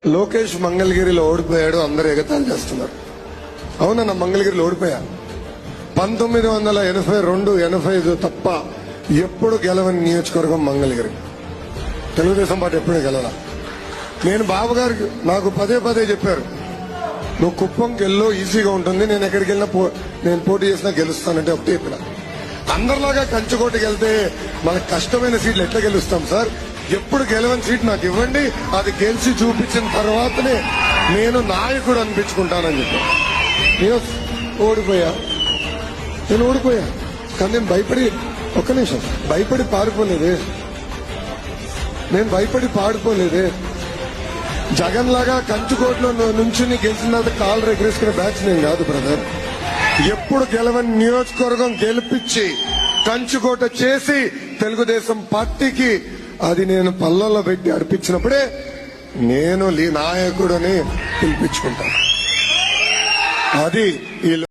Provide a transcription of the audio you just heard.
లోకేష్ మంగళగిరిలో ఓడిపోయాడు, అందరూ ఎగతాళి చేస్తున్నారు. అవునన్నా, మంగళగిరిలో ఓడిపోయా. 1982, 85 తప్ప ఎప్పుడు గెలవని నియోజకవర్గం మంగళగిరి. తెలుగుదేశం పార్టీ ఎప్పుడూ గెలవాల. నేను బాబు గారికి నాకు పదే పదే చెప్పారు, నువ్వు కుప్పంకి వెళ్ళు, ఈజీగా ఉంటుంది, నేను ఎక్కడికి వెళ్ళినా నేను పోటీ చేసినా గెలుస్తానంటే ఒకటి చెప్పిన. అందరిలాగా కంచుకోటకి వెళ్తే మనకు కష్టమైన సీట్లు ఎట్లా గెలుస్తాం సార్? ఎప్పుడు గెలవని సీట్ నాకు ఇవ్వండి, అది గెలిచి చూపించిన తర్వాతనే నేను నాయకుడు అనిపించుకుంటానని చెప్పాను. నేను ఓడిపోయా, కానీ నేను భయపడి, ఒక్క నిమిషం, భయపడి పారిపోలేదే. నేను భయపడి పాడిపోలేదే. జగన్ లాగా కంచుకోట్లో నుంచి గెలిచిన తర్వాత కాళ్ళు రెగరేసుకునే బ్యాచ్ నేను కాదు బ్రదర్. ఎప్పుడు గెలవని నియోజకవర్గం గెలిపించి కంచుకోట చేసి తెలుగుదేశం పార్టీకి అది నేను పల్లల్లో పెట్టి అర్పించినప్పుడే నేను నాయకుడని పిలిపించుకుంటాను. అది ఈ